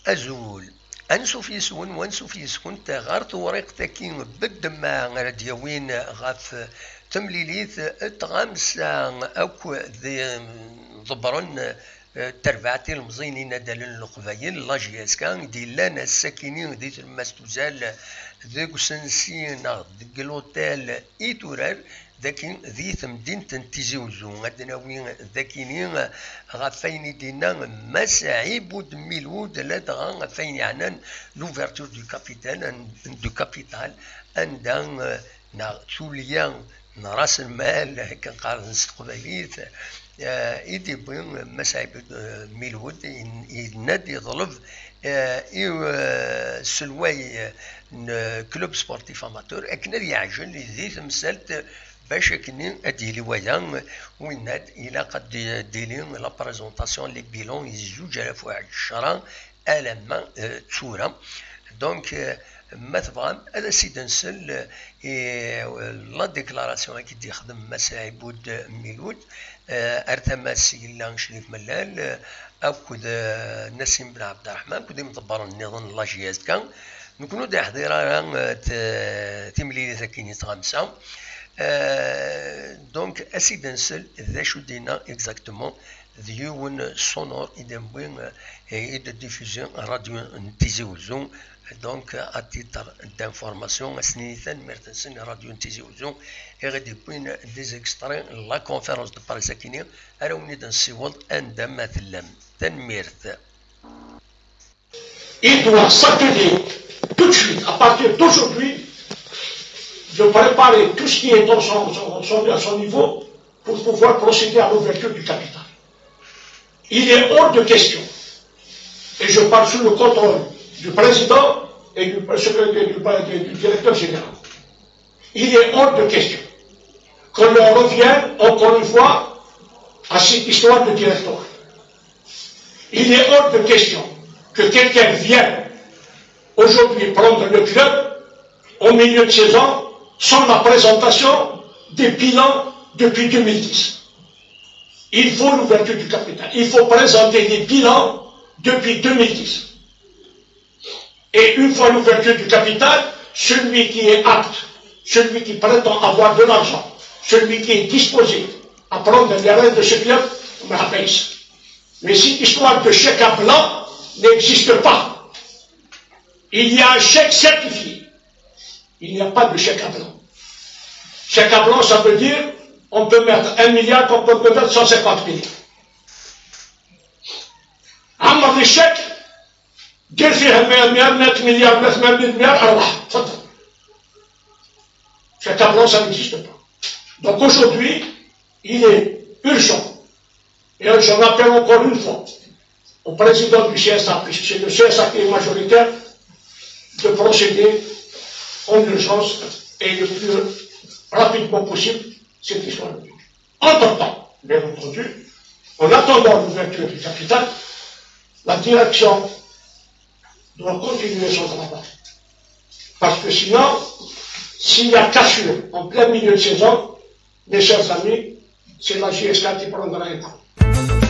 أزول أنسوف يسون وانسوف يسكن تغار طوريق تاكين بالدماء راديوين غاف تمليليث تغامسا أكو ذي ضبرن تربعتي المزينين دالن القبايل لاجياس كان ديلانا الساكنين ذي المستوزال ذي قسنسين ذي الوتيل إيتورال ذاكين ذي ثمدين تنتيزي وزون غادنا وين ذاكينين غافين دينا مساعيب ود ميلود لا دغا غافين عنان لوفرتور دو كابيتال عندها توليا راس المال كان قارن قبايليت إيدي بين مساعيب ميلود ينادي يظلف سلواي كلوب سبورتيف اماتور اكن يعجن ذي تمثلت باش كني اديلي ويا ويناد الى قد ديلي لا بريزونطاسيون لي بيلون يزوج على واحد الشهر الما تصوره دونك مثلا هذا سيد نسل لا ديكلاراسيون كي يخدم مساعيب بود ميلود ارتماسي لا شريف ملال اكد نسيم بن عبد الرحمن كودي مدبر النظام لاجياز كان نكونوا دا حضيرا تمليلي ثاكيني خمسة دونك اسيد نسل ذا شو دينا اكزاكتومون ديون سونور اذا بوين ايد ديفوزيون راديو نتيزي وزون دونك اتيتر دانفورماسيون سنيثان مرتسن راديو نتيزي وزون غادي بوين دي اكستري لا كونفيرونس دو باريس ساكيني اراوني دنسيول عندما تلم تنميرت. Il doit s'atteler tout de suite, à partir d'aujourd'hui, de préparer tout ce qui est à son niveau pour pouvoir procéder à l'ouverture du capital. Il est hors de question, et je parle sous le contrôle du président et du directeur général, il est hors de question que l'on revienne encore une fois à cette histoire de directoire. Il est hors de question que quelqu'un vienne aujourd'hui prendre le club au milieu de saison sans la présentation des bilans depuis 2010. Il faut l'ouverture du capital. Il faut présenter des bilans depuis 2010. Et une fois l'ouverture du capital, celui qui est apte, celui qui prétend avoir de l'argent, celui qui est disposé à prendre les rênes de ce club, me rappelle. Mais cette histoire de chèque à blanc n'existe pas. Il y a un chèque certifié. Il n'y a pas de chèque à blanc. Chèque à blanc, ça veut dire on peut mettre 1 milliard comme on peut mettre 150 millions. أما في chèque, دير فيها 100 مليار 300 مليار أرواح. تفضل. Chèque à blanc, ça n'existe pas. Donc aujourd'hui, il est urgent. Et j'en appelle encore une fois au président du CSA, puisque c'est le CSA qui est majoritaire, de procéder en urgence et le plus rapidement possible cette histoire. Entre-temps, bien entendu, en attendant l'ouverture du capital, la direction doit continuer son travail. Parce que sinon, s'il y a cassure en plein milieu de saison, mes chers amis, c'est la GSK qui prendra un coup.